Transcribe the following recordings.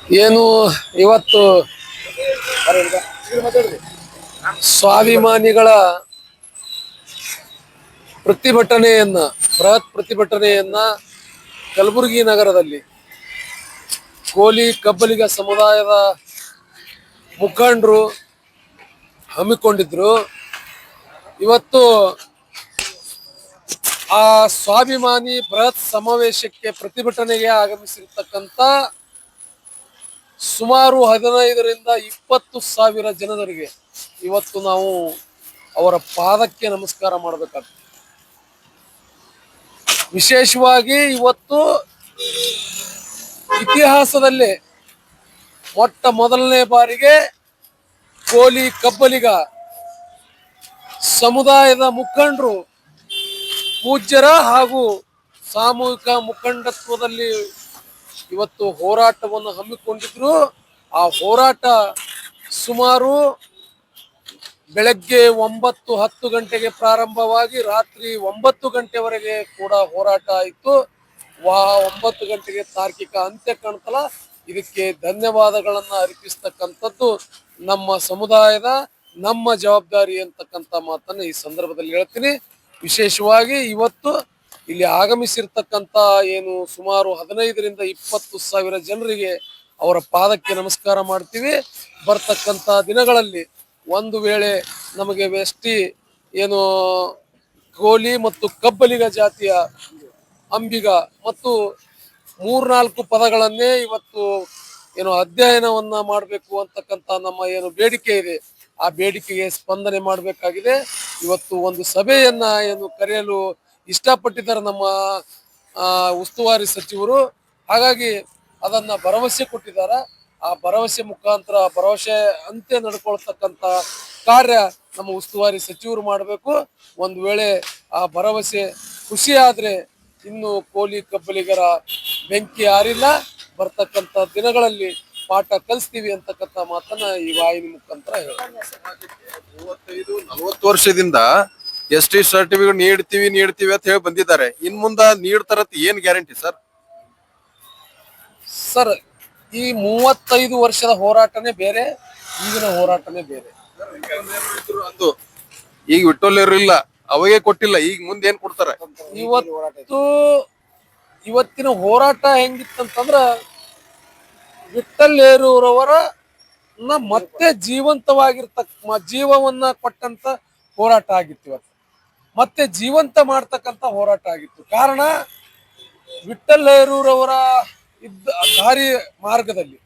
ಏನು ಇವತ್ತು ಸ್ವಾಭಿಮಾನಿಗಳ ಪ್ರತಿಭಟನೆಯನ್ನ ಬೃಹತ್ ಪ್ರತಿಭಟನೆಯನ್ನ ಕಲಬುರಗಿ ನಗರದಲ್ಲಿ ಕೋಲಿ ಕಬ್ಬಲಿಗ ಸಮುದಾಯದ ಮುಖಂಡರು ಹಮ್ಮಿಕೊಂಡಿದ್ರು. ಇವತ್ತು ಆ ಸ್ವಾಭಿಮಾನಿ ಬೃಹತ್ ಸಮಾವೇಶಕ್ಕೆ ಪ್ರತಿಭಟನೆಗೆ ಆಗಮಿಸಿರ್ತಕ್ಕಂಥ ಸುಮಾರು 15ರಿಂದ 20,000 ಜನರಿಗೆ ಇವತ್ತು ನಾವು ಅವರ ಪಾದಕ್ಕೆ ನಮಸ್ಕಾರ ಮಾಡಬೇಕಾಗ್ತದೆ. ವಿಶೇಷವಾಗಿ ಇವತ್ತು ಇತಿಹಾಸದಲ್ಲೇ ಮೊಟ್ಟ ಮೊದಲನೇ ಬಾರಿಗೆ ಕೋಲಿ ಕಬ್ಬಲಿಗ ಸಮುದಾಯದ ಮುಖಂಡರು ಪೂಜ್ಯರ ಹಾಗೂ ಸಾಮೂಹಿಕ ಮುಖಂಡತ್ವದಲ್ಲಿ ಇವತ್ತು ಹೋರಾಟವನ್ನು ಹಮ್ಮಿಕೊಂಡಿದ್ರು. ಆ ಹೋರಾಟ ಸುಮಾರು ಬೆಳಗ್ಗೆ 9-10 ಗಂಟೆಗೆ ಪ್ರಾರಂಭವಾಗಿ ರಾತ್ರಿ 9 ಗಂಟೆವರೆಗೆ ಕೂಡ ಹೋರಾಟ ಆಯಿತು. 9 ಗಂಟೆಗೆ ತಾರ್ಕಿಕ ಅಂತ್ಯ ಕಾಣ್ತಲ್ಲ. ಇದಕ್ಕೆ ಧನ್ಯವಾದಗಳನ್ನ ಅರ್ಪಿಸ್ತಕ್ಕಂಥದ್ದು ನಮ್ಮ ಸಮುದಾಯದ ನಮ್ಮ ಜವಾಬ್ದಾರಿ ಅಂತಕ್ಕಂಥ ಮಾತನ್ನ ಈ ಸಂದರ್ಭದಲ್ಲಿ ಹೇಳ್ತೀನಿ. ವಿಶೇಷವಾಗಿ ಇವತ್ತು ಇಲ್ಲಿ ಆಗಮಿಸಿರ್ತಕ್ಕಂಥ ಏನು ಸುಮಾರು 15ರಿಂದ 20,000 ಜನರಿಗೆ ಅವರ ಪಾದಕ್ಕೆ ನಮಸ್ಕಾರ ಮಾಡ್ತೀವಿ. ಬರ್ತಕ್ಕಂಥ ದಿನಗಳಲ್ಲಿ ಒಂದು ವೇಳೆ ನಮಗೆ ವೆಸ್ಟಿ ಏನು ಕೋಲಿ ಮತ್ತು ಕಬ್ಬಲಿಗ ಜಾತಿಯ ಅಂಬಿಗ ಮತ್ತು 3-4 ಪದಗಳನ್ನೇ ಇವತ್ತು ಏನು ಅಧ್ಯಯನವನ್ನ ಮಾಡಬೇಕು ಅಂತಕ್ಕಂಥ ನಮ್ಮ ಏನು ಬೇಡಿಕೆ ಇದೆ, ಆ ಬೇಡಿಕೆಗೆ ಸ್ಪಂದನೆ ಮಾಡಬೇಕಾಗಿದೆ. ಇವತ್ತು ಒಂದು ಸಭೆಯನ್ನ ಏನು ಕರೆಯಲು ಇಷ್ಟಪಟ್ಟಿದ್ದಾರೆ ನಮ್ಮ ಉಸ್ತುವಾರಿ ಸಚಿವರು. ಹಾಗಾಗಿ ಅದನ್ನ ಭರವಸೆ ಕೊಟ್ಟಿದ್ದಾರೆ. ಆ ಭರವಸೆ ಮುಖಾಂತರ ಭರವಸೆ ಅಂತೆ ನಡ್ಕೊಳ್ತಕ್ಕಂಥ ಕಾರ್ಯ ನಮ್ಮ ಉಸ್ತುವಾರಿ ಸಚಿವರು ಮಾಡಬೇಕು. ಒಂದು ವೇಳೆ ಆ ಭರವಸೆ ಖುಷಿ ಆದ್ರೆ ಇನ್ನು ಕೋಲಿ ಕಬ್ಬಲಿಗರ ಬೆಂಕಿ ಆರಿಲ್ಲ, ಬರ್ತಕ್ಕಂಥ ದಿನಗಳಲ್ಲಿ ಪಾಠ ಕಲಿಸ್ತೀವಿ ಅಂತಕ್ಕಂಥ ಮಾತನ್ನ ಈ ವಾಹಿನಿ ಮುಖಾಂತರ ಹೇಳ. 35-40 ವರ್ಷದಿಂದ ಎಸ್.ಟಿ ಸರ್ಟಿಫಿಕೇಟ್ ನೀಡ್ತೀವಿ ಅಂತ ಹೇಳಿ ಬಂದಿದ್ದಾರೆ. ಇನ್ ಮುಂದ ನೀಡ್ತಾರತ್ ಏನ್ ಗ್ಯಾರಂಟಿ ಸರ್? ಸರ್, ಈ 35 ವರ್ಷದ ಹೋರಾಟನೇ ಬೇರೆ, ಈಗಿನ ಹೋರಾಟನೇ ಬೇರೆ. ಅದು ಈಗ ವಿಟ್ಟೋಲ್ಯರು ಇಲ್ಲ, ಅವಾಗೆ ಕೊಟ್ಟಿಲ್ಲ, ಈಗ ಮುಂದೆ ಏನ್ ಕೊಡ್ತಾರೆ? ಇವತ್ತಿನ ಹೋರಾಟ ಹೆಂಗಿತ್ತಂತಂದ್ರ ವಿಠ್ಠಲೇರೂರವರ ಮತ್ತೆ ಜೀವವನ್ನ ಕೊಟ್ಟಂತ ಹೋರಾಟ ಆಗಿತ್ತು. ಇವತ್ತು ಮತ್ತೆ ಜೀವಂತ ಮಾಡ್ತಕ್ಕಂಥ ಹೋರಾಟ ಆಗಿತ್ತು. ಕಾರಣ ವಿಠ್ಠಲೇರೂರವರ ಇದ್ದ ದಾರಿ ಮಾರ್ಗದಲ್ಲಿ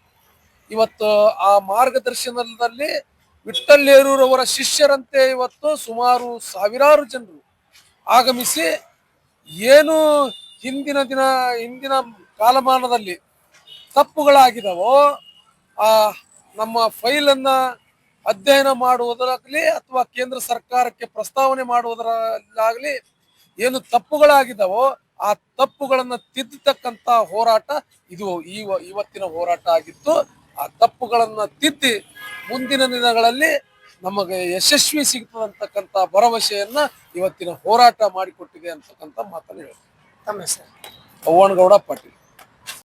ಇವತ್ತು ಆ ಮಾರ್ಗದರ್ಶನದಲ್ಲಿ ವಿಠ್ಠಲೇರೂರವರ ಶಿಷ್ಯರಂತೆ ಇವತ್ತು ಸುಮಾರು ಸಾವಿರಾರು ಜನರು ಆಗಮಿಸಿ ಏನು ಹಿಂದಿನ ಕಾಲಮಾನದಲ್ಲಿ ತಪ್ಪುಗಳಾಗಿದಾವೋ ಆ ನಮ್ಮ ಫೈಲನ್ನ ಅಧ್ಯಯನ ಮಾಡುವುದರಾಗಲಿ ಅಥವಾ ಕೇಂದ್ರ ಸರ್ಕಾರಕ್ಕೆ ಪ್ರಸ್ತಾವನೆ ಮಾಡುವುದರಲ್ಲಾಗಲಿ ಏನು ತಪ್ಪುಗಳಾಗಿದ್ದಾವೋ ಆ ತಪ್ಪುಗಳನ್ನ ತಿದ್ದತಕ್ಕಂತ ಹೋರಾಟ ಇದು ಇವತ್ತಿನ ಹೋರಾಟ ಆಗಿತ್ತು. ಆ ತಪ್ಪುಗಳನ್ನ ತಿದ್ದಿ ಮುಂದಿನ ದಿನಗಳಲ್ಲಿ ನಮಗೆ ಯಶಸ್ವಿ ಸಿಗ್ತದಂತಕ್ಕಂಥ ಭರವಸೆಯನ್ನ ಇವತ್ತಿನ ಹೋರಾಟ ಮಾಡಿಕೊಟ್ಟಿದೆ ಅಂತಕ್ಕಂಥ ಮಾತನ್ನು ಹೇಳ್ತೀನಿ. ತಮ್ಮ ಹೆಸರು? ಅವ್ವನಗೌಡ ಪಾಟೀಲ್.